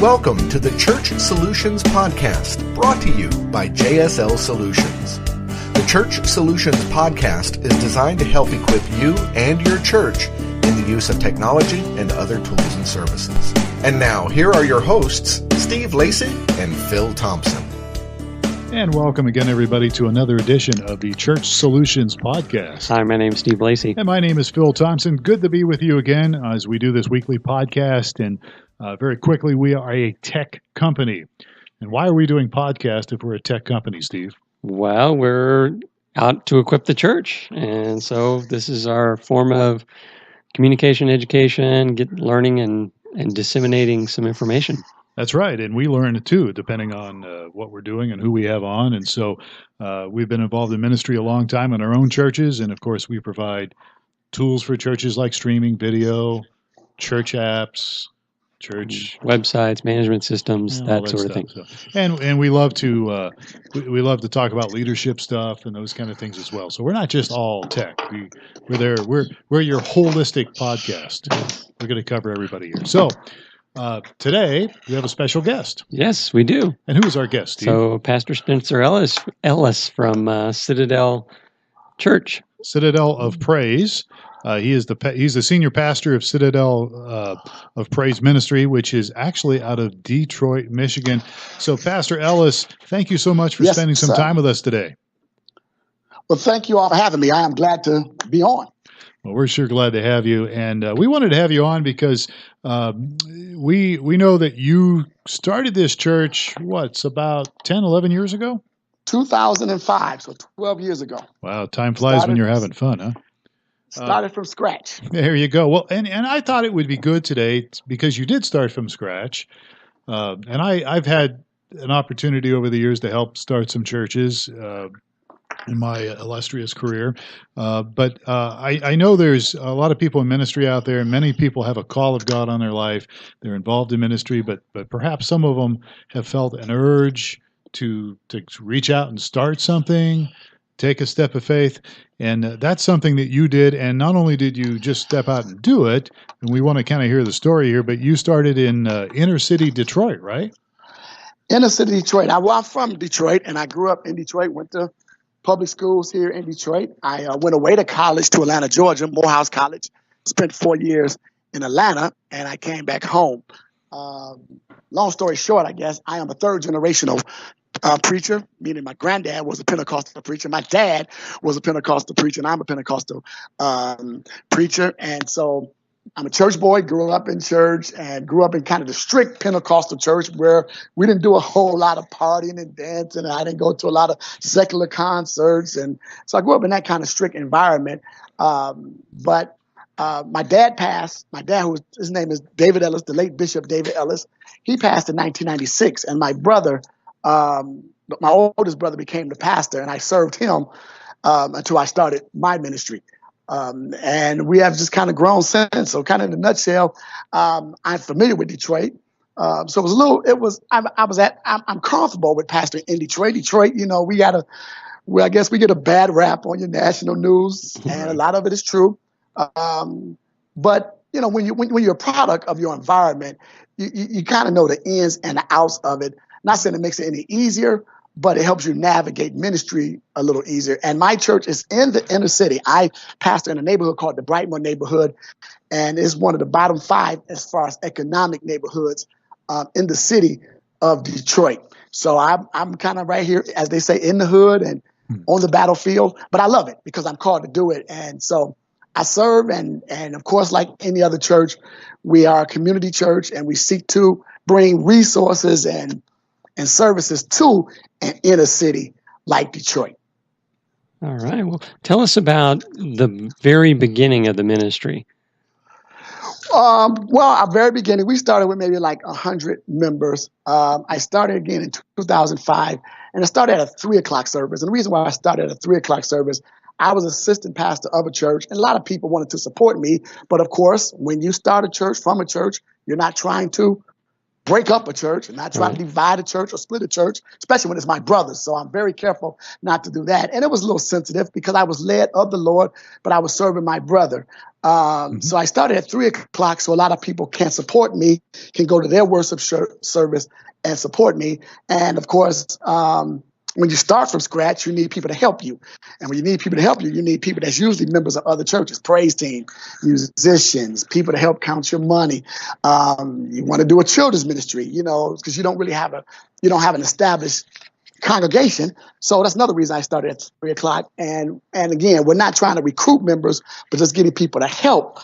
Welcome to the Church Solutions Podcast, brought to you by JSL Solutions. The Church Solutions Podcast is designed to help equip you and your church in the use of technology and other tools and services. And now, here are your hosts, Steve Lacey and Phil Thompson. And welcome again, everybody, to another edition of the Church Solutions Podcast. Hi, my name is Steve Lacey. And my name is Phil Thompson. Good to be with you again as we do this weekly podcast. And very quickly, we are a tech company. And why are we doing podcast if we're a tech company, Steve? Well, we're out to equip the church. And so this is our form of communication, education, learning, and disseminating some information. That's right. And we learn it too, depending on what we're doing and who we have on. And so we've been involved in ministry a long time in our own churches. And of course, we provide tools for churches like streaming, video, church apps, church websites, management systems, that sort of thing. So, and we love to we love to talk about leadership stuff and those kind of things as well. So we're not just all tech. We're your holistic podcast. We're going to cover everybody here. So today we have a special guest. Yes, we do. And who is our guest, Steve? So Pastor Spencer Ellis from Citadel Church. Citadel of Praise. He's the senior pastor of Citadel of Praise Ministry, which is actually out of Detroit, Michigan. So, Pastor Ellis, thank you so much for spending some time with us today. Well, thank you all for having me. I am glad to be on. Well, we're sure glad to have you. And we wanted to have you on because we know that you started this church, it's about 10, 11 years ago? 2005, so 12 years ago. Wow, time flies when you're having fun, huh? Started from scratch. There you go. Well, and I thought it would be good today because you did start from scratch. And I've had an opportunity over the years to help start some churches in my illustrious career. But I know there's a lot of people in ministry out there, and many people have a call of God on their life. They're involved in ministry, but perhaps some of them have felt an urge to reach out and start something, take a step of faith. And that's something that you did. And not only did you just step out and do it, and we want to kind of hear the story here, but you started in inner city Detroit, right? Inner city Detroit. I'm from Detroit, and I grew up in Detroit, went to public schools here in Detroit. I went away to college to Atlanta, Georgia, Morehouse College, spent 4 years in Atlanta, and I came back home. Long story short, I guess, I am a third generational preacher, meaning my granddad was a Pentecostal preacher. My dad was a Pentecostal preacher, and I'm a Pentecostal preacher. And so I'm a church boy, grew up in church, and grew up in kind of the strict Pentecostal church where we didn't do a whole lot of partying and dancing, and I didn't go to a lot of secular concerts. And so I grew up in that kind of strict environment. But my dad passed. My dad, his name is David Ellis, the late Bishop David Ellis. He passed in 1996, and my brother, my oldest brother, became the pastor, and I served him until I started my ministry. And we have just kind of grown since. So kind of in a nutshell, I'm familiar with Detroit. So it was I'm comfortable with pastoring in Detroit. Detroit, I guess we get a bad rap on your national news, and a lot of it is true. But when you're a product of your environment, you kind of know the ins and the outs of it. Not saying it makes it any easier, but it helps you navigate ministry a little easier. And my church is in the inner city. I pastor in a neighborhood called the Brightmoor neighborhood, and it's one of the bottom 5 as far as economic neighborhoods in the city of Detroit. So I'm kind of right here, as they say, in the hood and on the battlefield. But I love it because I'm called to do it. And so I serve, and of course, like any other church, we are a community church, and we seek to bring resources and services to an inner city like Detroit. All right. Well, tell us about the very beginning of the ministry. Our very beginning, we started with maybe like 100 members. I started again in 2005, and I started at a 3 o'clock service. And the reason why I started at a 3 o'clock service, I was assistant pastor of a church, and a lot of people wanted to support me. But of course, when you start a church from a church, you're not trying to break up a church and not try to divide a church or split a church, especially when it's my brothers. So I'm very careful not to do that. And it was a little sensitive because I was led of the Lord, but I was serving my brother. So I started at 3 o'clock, so a lot of people can support me, can go to their worship service and support me. And of course, when you start from scratch, you need people to help you. And when you need people to help you, you need people that's usually members of other churches, praise team, musicians, people to help count your money. You want to do a children's ministry, because you don't really have an established congregation. So that's another reason I started at 3 o'clock. And again, we're not trying to recruit members, but just getting people to help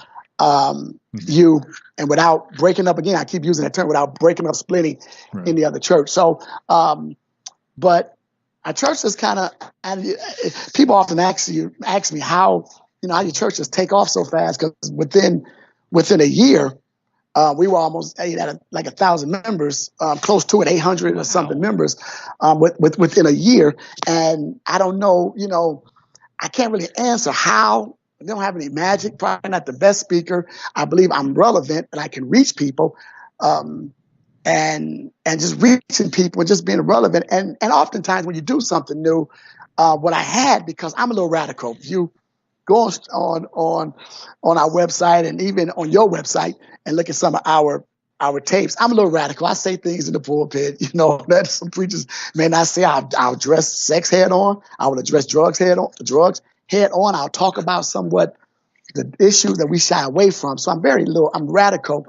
you, and without breaking up, again, I keep using that term, without breaking up, splitting in the other church. So, but our church is kind of, and people often ask me how your church just take off so fast, because within a year, we were almost at like 1,000 members, close to 800 or something members within a year. And I don't know, I can't really answer how. I don't have any magic, probably not the best speaker. I believe I'm relevant and I can reach people. And just reaching people and just being relevant. And oftentimes when you do something new, what I had, because I'm a little radical. If you go on our website and even on your website and look at some of our tapes, I'm a little radical. I say things in the pulpit, that some preachers may not say. I'll address sex head on. I will address drugs head on. I'll talk about somewhat the issues that we shy away from. So I'm radical.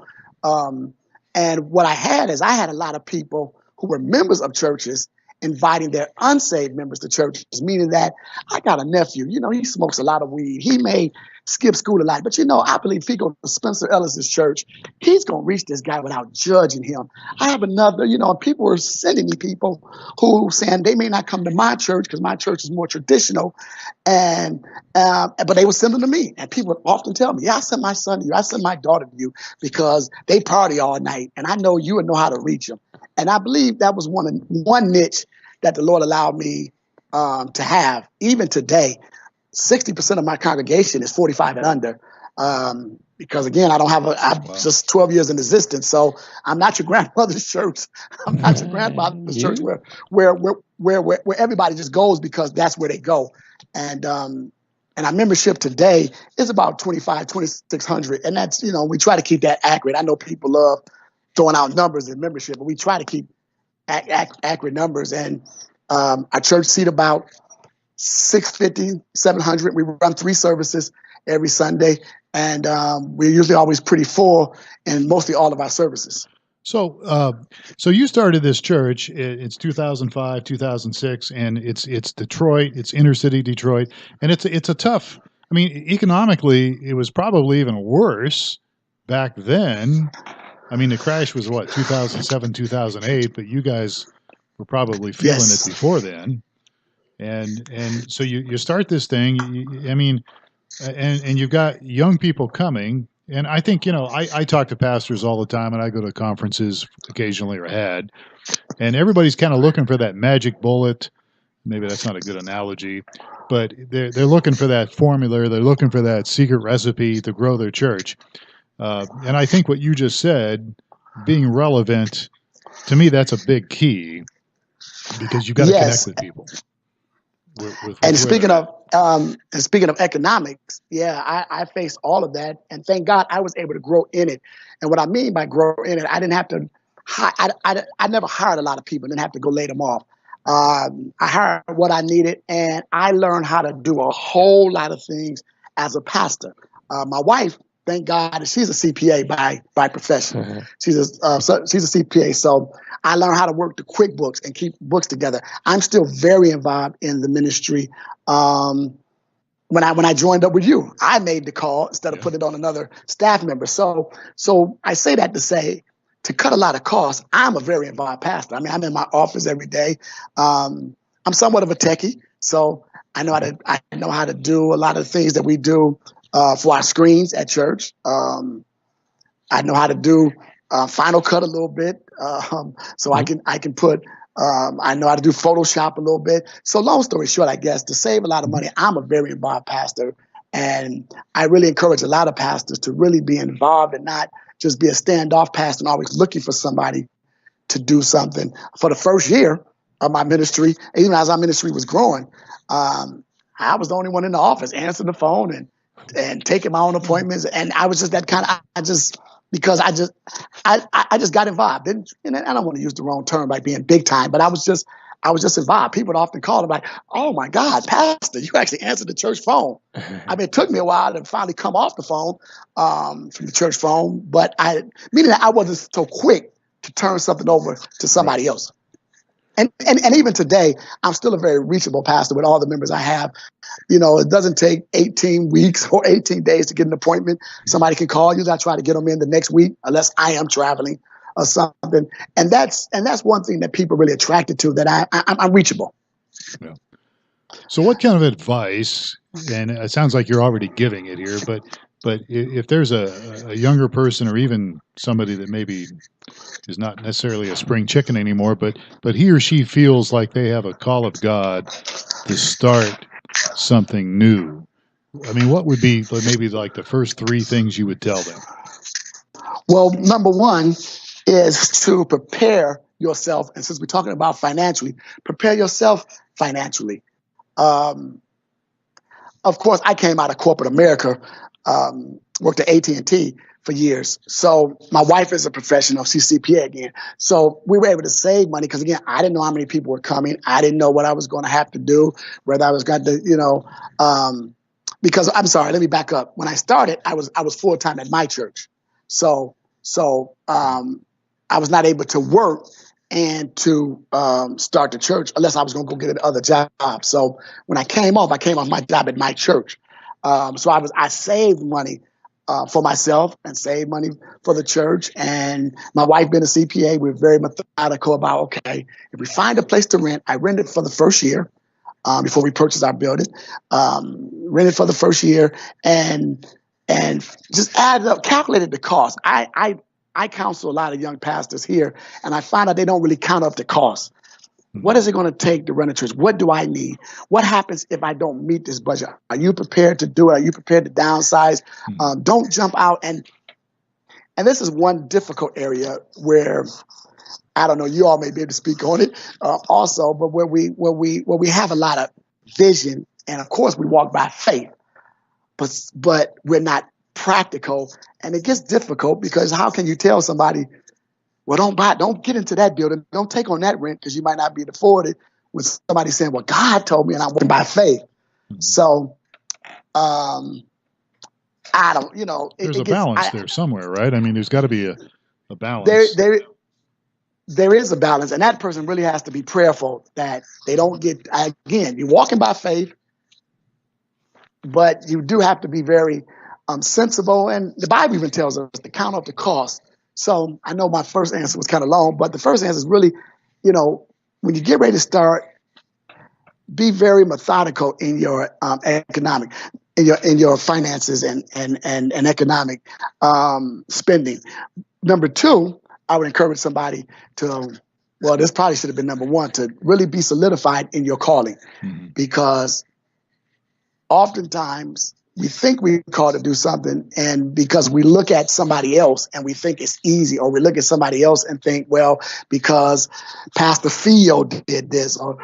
And what I had a lot of people who were members of churches inviting their unsaved members to churches, meaning that I got a nephew, he smokes a lot of weed. He may skip school a lot, but I believe if he goes to Spencer Ellis's church, he's going to reach this guy without judging him. I have another, people were sending me people who saying they may not come to my church because my church is more traditional, but they would send them to me. And people would often tell me, I sent my son to you, I sent my daughter to you because they party all night, and I know you would know how to reach them. And I believe that was one niche that the Lord allowed me to have. Even today, 60% of my congregation is 45 and under. Because again, I'm just 12 years in existence. So I'm not your grandmother's church. I'm not your grandfather's church where everybody just goes because that's where they go. And our membership today is about 2,600. And that's, we try to keep that accurate. I know people love throwing out numbers in membership, but we try to keep accurate numbers. And our church seat about 650, 700. We run 3 services every Sunday, and we're usually always pretty full in mostly all of our services. So you started this church. It's 2005, 2006, and it's Detroit. It's inner city Detroit, and it's a tough. I mean, economically, it was probably even worse back then. I mean, the crash was 2007, 2008, but you guys were probably feeling it before then. And so you start this thing. And you've got young people coming. And I think, I talk to pastors all the time, and I go to conferences occasionally or had, and everybody's kind of looking for that magic bullet. Maybe that's not a good analogy, but they're looking for that formula. They're looking for that secret recipe to grow their church. And I think what you just said, being relevant, to me, that's a big key, because you've got to connect with people. And speaking of economics, I faced all of that, and thank God I was able to grow in it. And what I mean by grow in it, I didn't have to. I never hired a lot of people, didn't have to go lay them off. I hired what I needed, and I learned how to do a whole lot of things as a pastor. My wife, thank God, she's a CPA by profession. Mm-hmm. She's a CPA, so I learned how to work the QuickBooks and keep books together. I'm still very involved in the ministry. When I joined up with you, I made the call instead of putting it on another staff member. So I say that to say, to cut a lot of costs, I'm a very involved pastor. I mean, I'm in my office every day. I'm somewhat of a techie, so I know how to do a lot of things that we do for our screens at church. I know how to do Final Cut a little bit, so I can put. I know how to do Photoshop a little bit. So long story short, I guess, to save a lot of money, I'm a very involved pastor, and I really encourage a lot of pastors to really be involved and not just be a standoff pastor and always looking for somebody to do something. For the first year of my ministry, even as our ministry was growing, I was the only one in the office answering the phone and taking my own appointments. And I was just that kind of, I just got involved. And I don't want to use the wrong term like being big time, but I was just involved. People would often call and like, "Oh my God, Pastor, you actually answered the church phone." I mean, it took me a while to finally come off the phone from the church phone, but meaning that I wasn't so quick to turn something over to somebody else. And even today, I'm still a very reachable pastor with all the members I have. It doesn't take 18 weeks or 18 days to get an appointment. Somebody can call you. I try to get them in the next week, unless I am traveling or something. And that's one thing that people are really attracted to, that I'm reachable. Yeah. So what kind of advice, and it sounds like you're already giving it here, but if there's a younger person or even somebody that maybe is not necessarily a spring chicken anymore, but he or she feels like they have a call of God to start something new, I mean, what would be maybe like the first three things you would tell them? Well, number one is to prepare yourself. And since we're talking about financially, prepare yourself financially. Of course, I came out of corporate America, worked at AT&T for years. So my wife is a professional. She's CPA again. So we were able to save money because, again, I didn't know how many people were coming. I didn't know what I was going to have to do, whether I was going to, because I'm sorry, let me back up. When I started, I was full-time at my church. So I was not able to work and to start the church unless I was going to go get another job. So when I came off my job at my church. So I saved money for myself and saved money for the church. And my wife being a CPA, we're very methodical about, okay, if we find a place to rent, I rented for the first year before we purchased our building, rented for the first year and just added up, calculated the cost. I counsel a lot of young pastors here, and I find out they don't really count up the cost. What is it going to take to run a church? What do I need? What happens if I don't meet this budget? Are you prepared to do it? Are you prepared to downsize? Don't jump out. And this is one difficult area where, I don't know, you all may be able to speak on it also, but where we have a lot of vision, and of course we walk by faith, but we're not practical, and it gets difficult because how can you tell somebody, well, don't get into that building, don't take on that rent because you might not be able to afford it, with somebody saying, well, God told me and I'm working by faith. So I don't, there's a balance there somewhere, right? I mean, there's got to be a balance. There is a balance, and that person really has to be prayerful that they don't get, again, you're walking by faith, but you do have to be very sensible. And the Bible even tells us to count up the cost. So I know my first answer was kind of long, but the first answer is really, when you get ready to start, be very methodical in your economic, in your finances and economic spending. Number two, I would encourage somebody to, well, this probably should have been number one, to really be solidified in your calling, because oftentimes we think we're called to do something, and because we look at somebody else and we think it's easy, or we look at somebody else and think, well, because Pastor Theo did this, or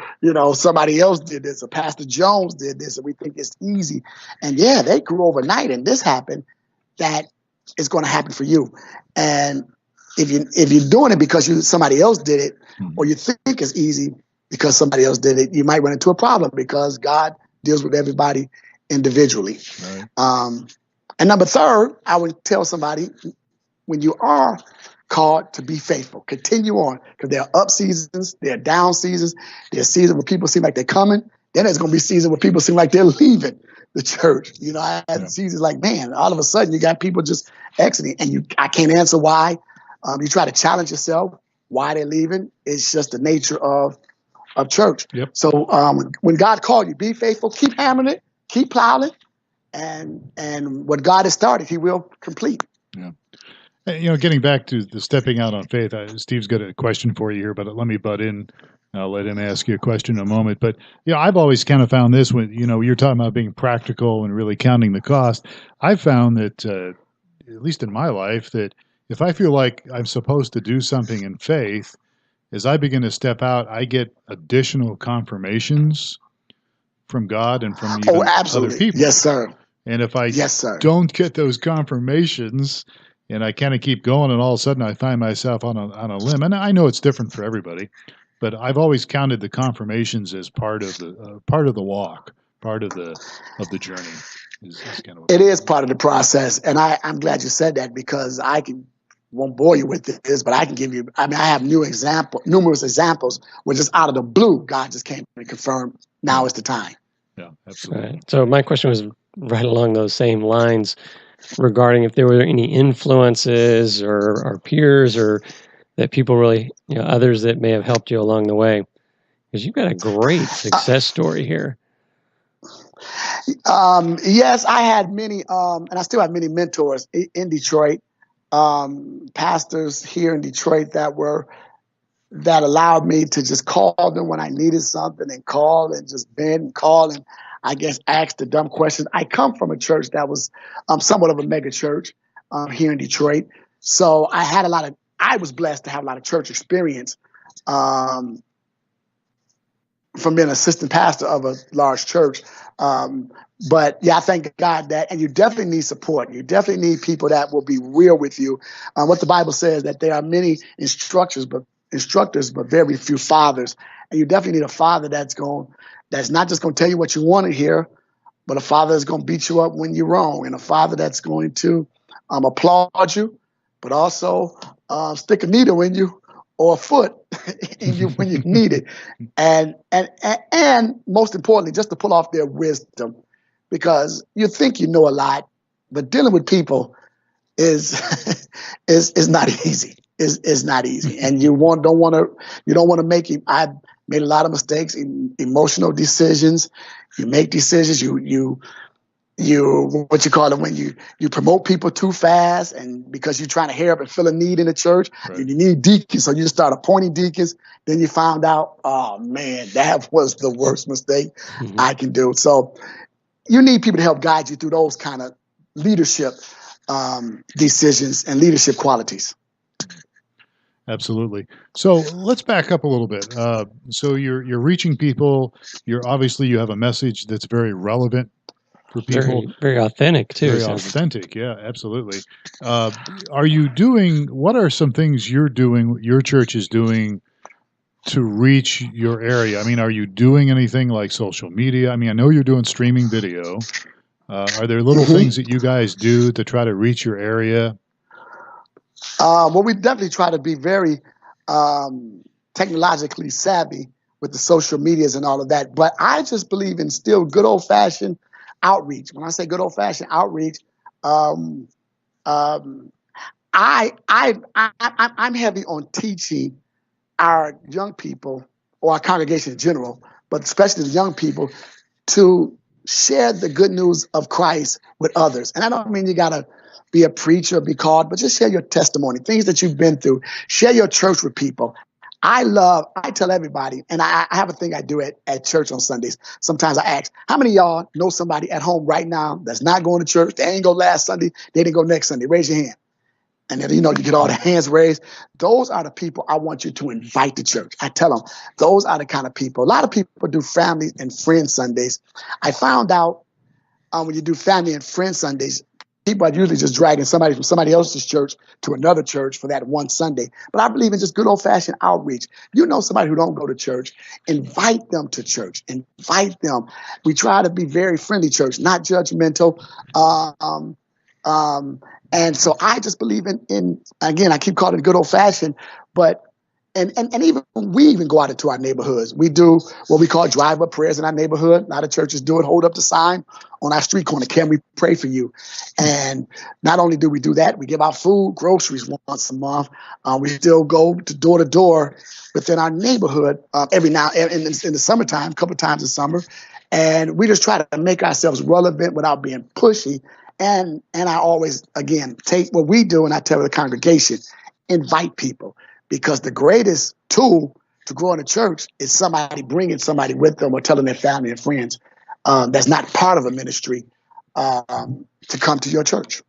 somebody else did this, or Pastor Jones did this, and we think it's easy. And yeah, they grew overnight, and this happened. That is going to happen for you. And if you're doing it because somebody else did it, or you think it's easy because somebody else did it, you might run into a problem, because God deals with everybody individually. Right. And number third, I would tell somebody, when you are called to be faithful, continue on, because there are up seasons, there are down seasons, there's seasons where people seem like they're coming, then there's going to be seasons where people seem like they're leaving the church. I had seasons like, man, all of a sudden you got people just exiting, and I can't answer why. You try to challenge yourself why they're leaving. It's just the nature of church. Yep. So when God called you, be faithful, keep hammering it, keep plowing, and what God has started, He will complete. Yeah. Getting back to the stepping out on faith, Steve's got a question for you here, but let me butt in. I'll let him ask you a question in a moment. But I've always kind of found this, when you're talking about being practical and really counting the cost. I've found that, at least in my life, that if I feel like I'm supposed to do something in faith, as I begin to step out, I get additional confirmations from God and from even other absolutely. people. Yes, sir. And if I Yes, sir. don't get those confirmations and I kind of keep going, and all of a sudden I find myself on a limb, and I know it's different for everybody, but I've always counted the confirmations as part of the walk, part of the journey. Is kind of It is part of the process, and I'm glad you said that, because won't bore you with this, but I can give you. I mean, I have numerous examples where just out of the blue, God just came and confirmed. Now is the time. Yeah, absolutely. Right. So my question was right along those same lines, regarding if there were any influences or peers or that people really, others that may have helped you along the way, because you've got a great success story here. Yes, I had many, and I still have many mentors in Detroit, pastors here in Detroit that allowed me to just call them when I needed something, and call and just vent and call and I guess ask the dumb questions. I come from a church that was somewhat of a mega church here in Detroit, so I was blessed to have a lot of church experience from being an assistant pastor of a large church. But yeah, I thank God that, and you definitely need support. You definitely need people that will be real with you. What the Bible says, that there are many instructors, but very few fathers. And you definitely need a father that's not just going to tell you what you want to hear, but a father that's going to beat you up when you're wrong, and a father that's going to applaud you, but also stick a needle in you or a foot in you when you need it. And most importantly, just to pull off their wisdom, because you think you know a lot, but dealing with people is not easy. Is not easy, and you don't want to make it. I made a lot of mistakes, emotional decisions. You make decisions. You what you call it, when you promote people too fast, and because you're trying to hurry up and fill a need in the church, right. You need deacons, so you start appointing deacons. Then you found out, oh man, that was the worst mistake I can do. So you need people to help guide you through those kind of leadership decisions and leadership qualities. Absolutely. So let's back up a little bit. So you're reaching people. You have a message that's very relevant for people. Very, very authentic too. Very authentic. Yeah, absolutely. What are some things your church is doing to reach your area? I mean, are you doing anything like social media? I mean, I know you're doing streaming video. Are there little things that you guys do to try to reach your area? Well, we definitely try to be very technologically savvy with the social medias and all of that. But I just believe in still good old-fashioned outreach. When I say good old-fashioned outreach, I'm heavy on teaching our young people, or our congregation in general, but especially the young people, to share the good news of Christ with others. And I don't mean you got to be a preacher, be called, but just share your testimony, things that you've been through. Share your church with people. I tell everybody, and I have a thing I do at church on Sundays. Sometimes I ask, how many of y'all know somebody at home right now that's not going to church? They ain't go last Sunday. They didn't go next Sunday. Raise your hand. And then, you get all the hands raised. Those are the people I want you to invite to church. I tell them, those are the kind of people. A lot of people do family and friend Sundays. I found out when you do family and friend Sundays, people are usually just dragging somebody from somebody else's church to another church for that one Sunday. But I believe in just good old-fashioned outreach. Somebody who don't go to church, invite them to church. Invite them. We try to be very friendly church, not judgmental. And so I just believe in again, I keep calling it good old-fashioned, but and even we go out into our neighborhoods. We do what we call drive-up prayers in our neighborhood. A lot of churches do it. Hold up the sign on our street corner. Can we pray for you? And not only do we do that, we give out food, groceries once a month. We still go door to door within our neighborhood every now in the summertime, a couple of times in summer. And we just try to make ourselves relevant without being pushy. And I always, again, take what we do and I tell the congregation, invite people. Because the greatest tool to grow in a church is somebody bringing somebody with them or telling their family and friends that's not part of a ministry to come to your church.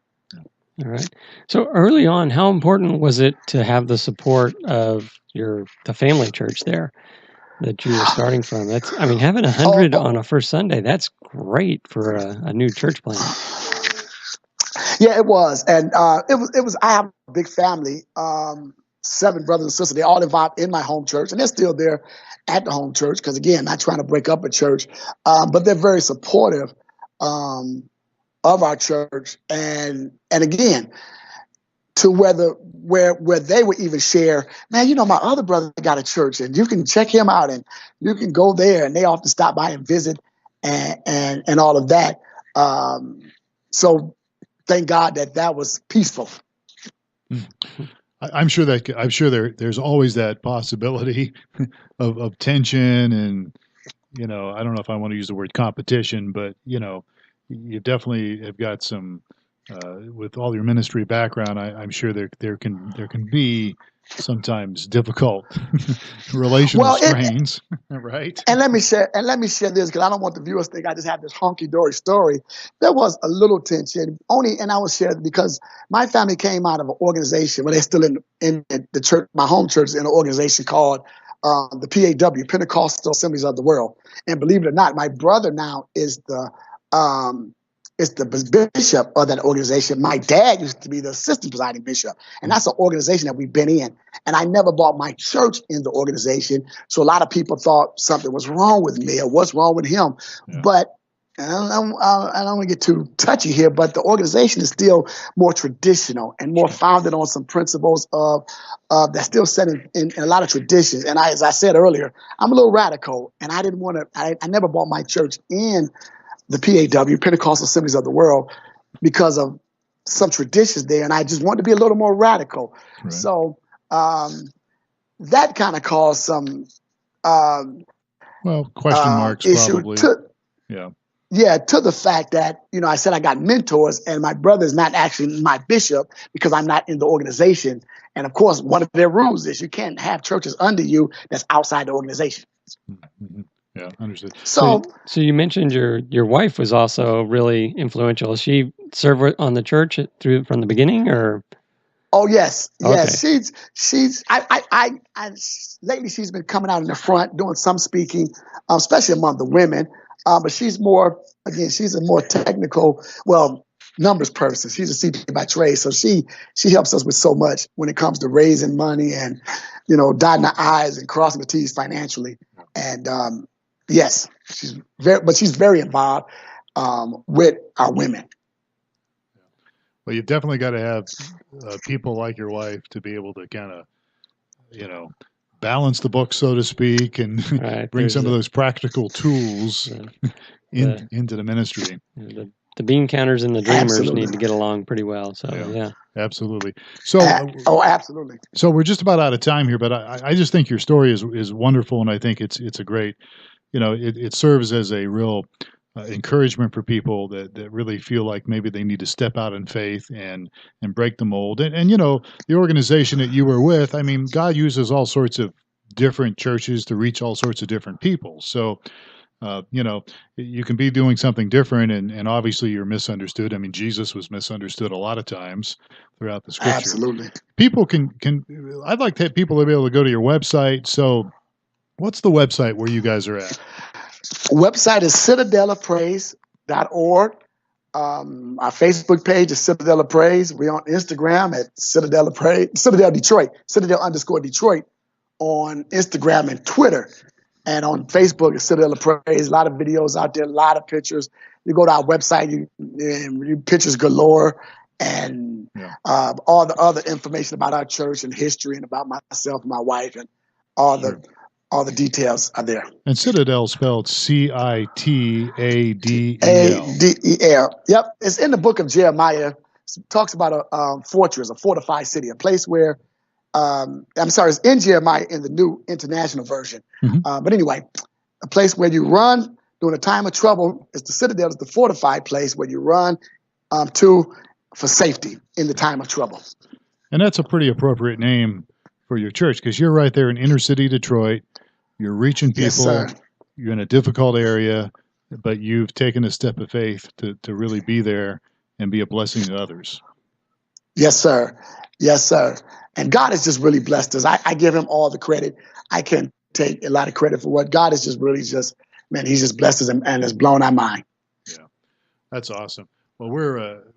All right. So early on, how important was it to have the support of the family church there that you were starting from? Having 100 on a first Sunday, that's great for a new church plant. Yeah, it was, and it was. I have a big family, 7 brothers and sisters. They all involved in my home church, and they're still there at the home church because, again, not trying to break up a church, but they're very supportive of our church, and again, to where they would even share, man, my other brother got a church, and you can check him out, and you can go there, and they often stop by and visit, and all of that. So. Thank God that was peaceful. I'm sure there's always that possibility of tension and, I don't know if I want to use the word competition, but, you definitely have got some, with all your ministry background, I'm sure there can be sometimes difficult relational strains, right? And let me share this, because I don't want the viewers to think I just have this honky-dory story. There was a little tension, and I will share it because my family came out of an organization, they're still in the church, my home church is in an organization called the PAW, Pentecostal Assemblies of the World. And believe it or not, my brother now is the bishop of that organization. My dad used to be the assistant presiding bishop, and that's an organization that we've been in. And I never brought my church in the organization, so a lot of people thought something was wrong with me or what's wrong with him. Yeah. But I don't want to get too touchy here, but the organization is still more traditional and more founded on some principles of that's still set in a lot of traditions. And as I said earlier, I'm a little radical, and I didn't want to. I never brought my church in the PAW, Pentecostal Assemblies of the World, because of some traditions there, and I just wanted to be a little more radical. Right. So that kind of caused some question marks probably. To the fact that, I said I got mentors, and my brother is not actually my bishop because I'm not in the organization. And of course, one of their rules is you can't have churches under you that's outside the organization. Mm-hmm. Yeah, understood. So you mentioned your wife was also really influential. She served on the church from the beginning, or? Oh yes, okay. Yes. She's. I lately she's been coming out in the front doing some speaking, especially among the women. But she's more. Again, she's a more technical, numbers person. She's a CPA by trade, so she helps us with so much when it comes to raising money and, dotting the I's and crossing the T's financially. And yes, she's very involved with our women. Well, you've definitely got to have people like your wife to be able to kind of, balance the book, so to speak, and bring some of those practical tools into the ministry. The bean counters and the dreamers need to get along pretty well. So yeah. Absolutely. So absolutely. So we're just about out of time here, but I just think your story is wonderful, and I think it's a great, it serves as a real encouragement for people that really feel like maybe they need to step out in faith and break the mold. And the organization that you were with, God uses all sorts of different churches to reach all sorts of different people. So, you can be doing something different, and obviously you're misunderstood. Jesus was misunderstood a lot of times throughout the scripture. Absolutely. People I'd like to have people to be able to go to your website. So what's the website where you guys are at? Website is citadelofpraise.org. Our Facebook page is Citadel of Praise. We're on Instagram at Citadel of Praise, Citadel Detroit, Citadel_Detroit on Instagram and Twitter. And on Facebook, it's Citadel of Praise. A lot of videos out there, a lot of pictures. You go to our website, you pictures galore, and all the other information about our church and history and about myself and my wife, and all the details are there. And Citadel spelled Citadel. Adel. Yep. It's in the book of Jeremiah. It talks about a fortress, a fortified city, a place where, it's in Jeremiah in the New International Version. Mm-hmm. But anyway, a place where you run during a time of trouble. It's the Citadel is the fortified place where you run to for safety in the time of trouble. And that's a pretty appropriate name for your church, because you're right there in inner city Detroit. You're reaching people. Yes, sir. You're in a difficult area, but you've taken a step of faith to really be there and be a blessing to others. Yes, sir. Yes, sir. And God has just really blessed us. I give him all the credit. I can't take a lot of credit for what God has just really just, man, he's just blessed us and has blown our mind. Yeah, that's awesome. Well,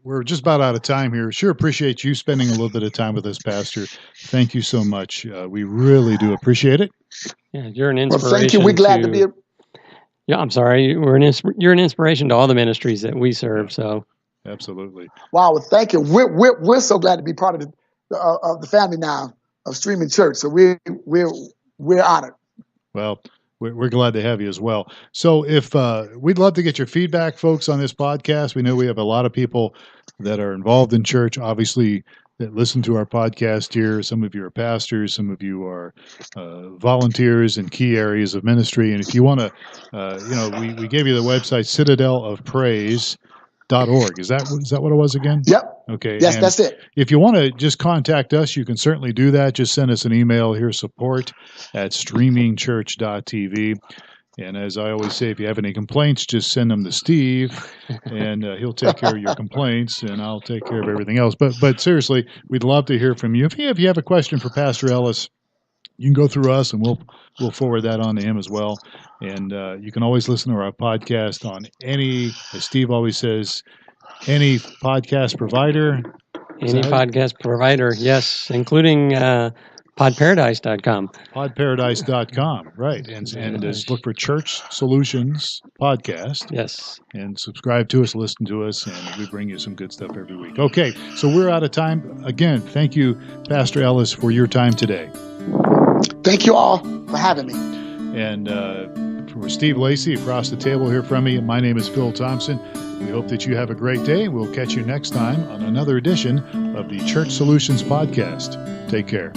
we're just about out of time here. Sure appreciate you spending a little bit of time with us, Pastor. Thank you so much. We really do appreciate it. Yeah, you're an inspiration. Well, thank you. We're glad to be. Yeah, I'm sorry. You're an inspiration to all the ministries that we serve. So, absolutely. Wow. Well, thank you. We're so glad to be part of the family now of Streaming Church. So we're honored. Well, we're glad to have you as well. So if we'd love to get your feedback, folks, on this podcast. We know we have a lot of people that are involved in church, obviously, that listen to our podcast here. Some of you are pastors. Some of you are volunteers in key areas of ministry. And if you want to, we gave you the website, Citadel of Praise. .org. Is that what it was again? Yep. Okay. Yes, and that's it. If you want to just contact us, you can certainly do that. Just send us an email here, support@streamingchurch.tv. And as I always say, if you have any complaints, just send them to Steve, and he'll take care of your complaints, and I'll take care of everything else. But seriously, we'd love to hear from you. If you have a question for Pastor Ellis, you can go through us, and we'll forward that on to him as well. And you can always listen to our podcast on any, as Steve always says, any podcast provider. Any podcast provider, yes, including podparadise.com. Podparadise.com, right. And just look for Church Solutions Podcast. Yes. And subscribe to us, listen to us, and we bring you some good stuff every week. Okay, so we're out of time. Again, thank you, Pastor Ellis, for your time today. Thank you all for having me. And for Steve Lacey across the table here from me, my name is Phil Thompson. We hope that you have a great day. We'll catch you next time on another edition of the Church Solutions Podcast. Take care.